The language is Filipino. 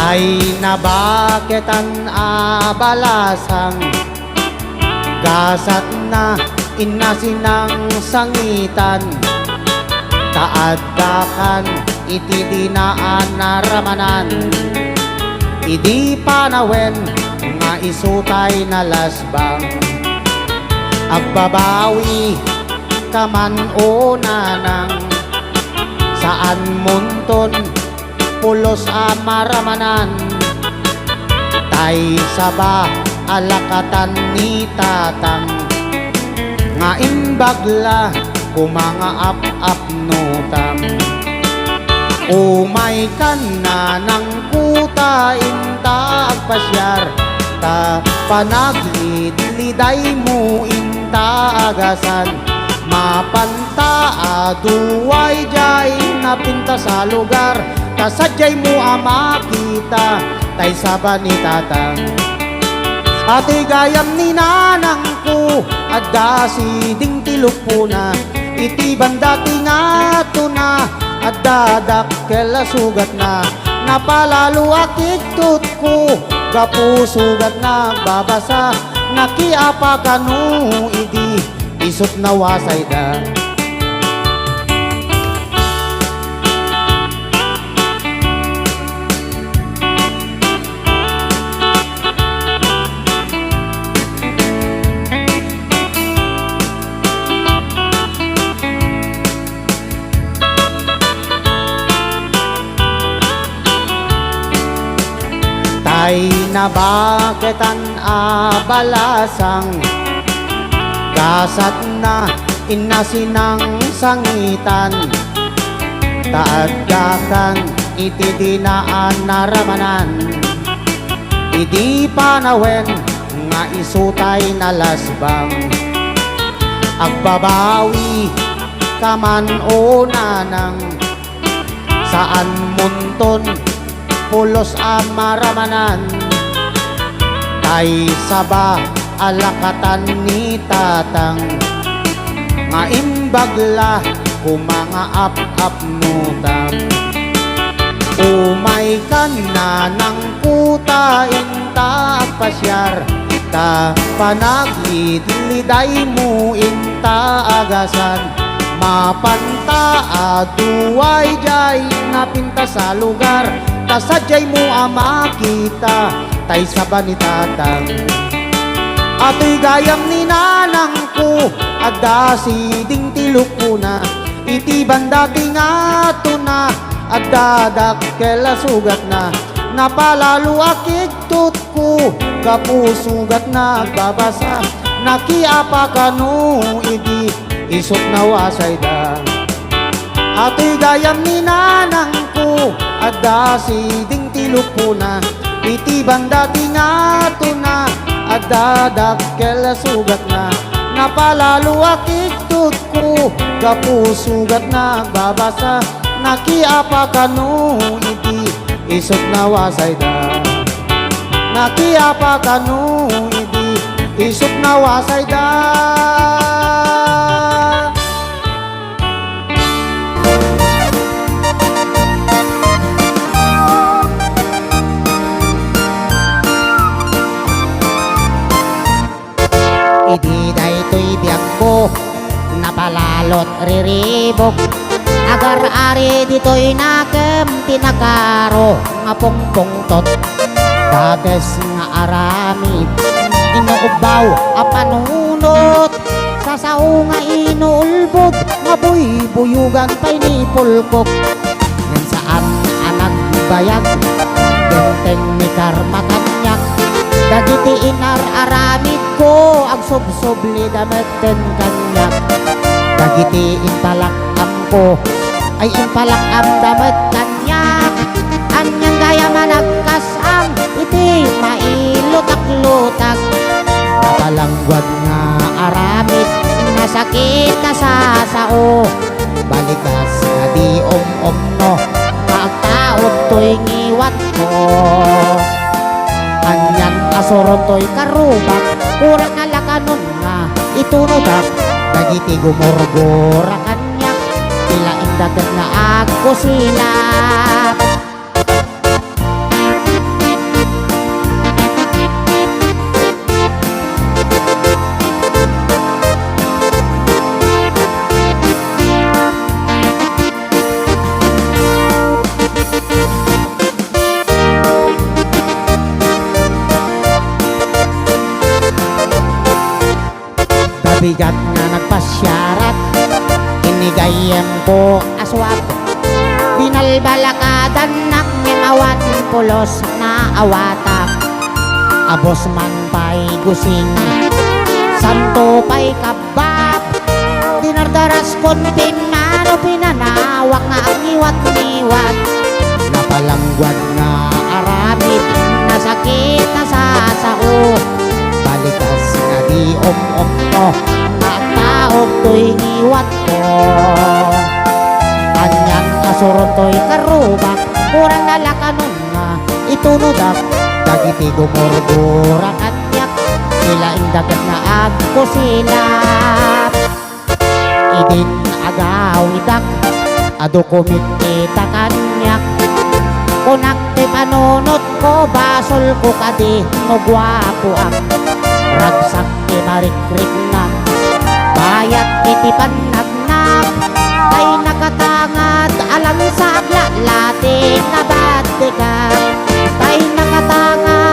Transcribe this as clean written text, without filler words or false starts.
Tay nabaketan abalasang gasat na inasinang sangitan taadakan iti dinaan naramanan idi panawen nga isutay na lasbang agbabawi kaman o nanang saan munton pulos amaramanan tay saba alakatan ni tatang nga imbagla kumanga ap nutang umay kan na ng kuta inta agpasyar ta panagidliday mo inta agasan mapanta aduway jay napinta sa lugar kasadyay mo makita tay saba ni tatang ati gayam ni nanang ko adda si ding tilupuna iti banda tingato na adda dakkel sugat na napalalo akitut ko gapu sugat na babasa nakiapa kanu idi isot na wasay da ay nabaketan abalasang gasat na inasinang sangitan taadgakan iti dinaan naramanan idi panawen nga isutay na lasbang agbabawi kaman o nanang saan munton pulos amaramanan tay saba alakatan ni tatang nga imbagla kumanga ap nutang umay kan na ng kuta inta pasyar ta panagidliday mo inta agasan mapanta aduway jay napinta sa lugar kasadyay mo makita tay saba ni tatang ato'y gayam ni nanang ko adda si ding tilupuna iti banda tingato na adda dakkel sugat na napalalo akitut ko kapusugat na babasa nakiapa kanu idi isot na wasay da ato'y gayam ni nanang ko adda si ding tilupuna iti banda tingato na adda dakkel sugat na napalalo akitut ko kapusugat na babasa nakiapa kanu iti isot na wasay da nakiapa kanu iti isot na wasay da idi daytoy biyag ko napalalot riribok agar-ari dito'y nakem tinakaro nga pungpungtot dages nga aramid inuubaw a panunot sasaw nga inuulbog nga buy-buyugan pa'y ni pulkok yan saan anak bayag genteng ni karma kanyak dagiti inar aramid ko ag subsubli dametten kanyak dagiti impalak ko ay impalak am damet kanyak anyang gaya managkasang iti mailutak-lutak napalangguad nga aramid nasakit na sasao balikas nga di no pagtaod to'y ngiwat ko anyan asoron to'y karubak kurang na lakanon nga itunudak dagiti gumurgura kanyak tila indagan nga ako sila Mabigat nga nagpasyarat, inigayem ko aswag. Binalbalakadan nak ngimawat pulos na awatak. Abos man pa'y gusing, santo pa'y kabab. Dinardaras kon pinano pinanawak nga ang iwat-niwat. Napalangguad nga aramid, nasakit na sasao. Balikas nga di om-om to, nga taog to'y ngiwat ko. Kanyang asuron to'y karubak, kurang nalakanon nga itunudak. Dagiti gumurgura kanyak, sila indagat na agko silap. Idin agaw idak, ado kumikita kanyak. Kunak ti panunot ko, basol ko kadi no gwapo ak. Ragsak ti marikrik na, bayat iti panagnak. Ay nakatangad alam sa agla, lating nabadikak. Ay nakatangad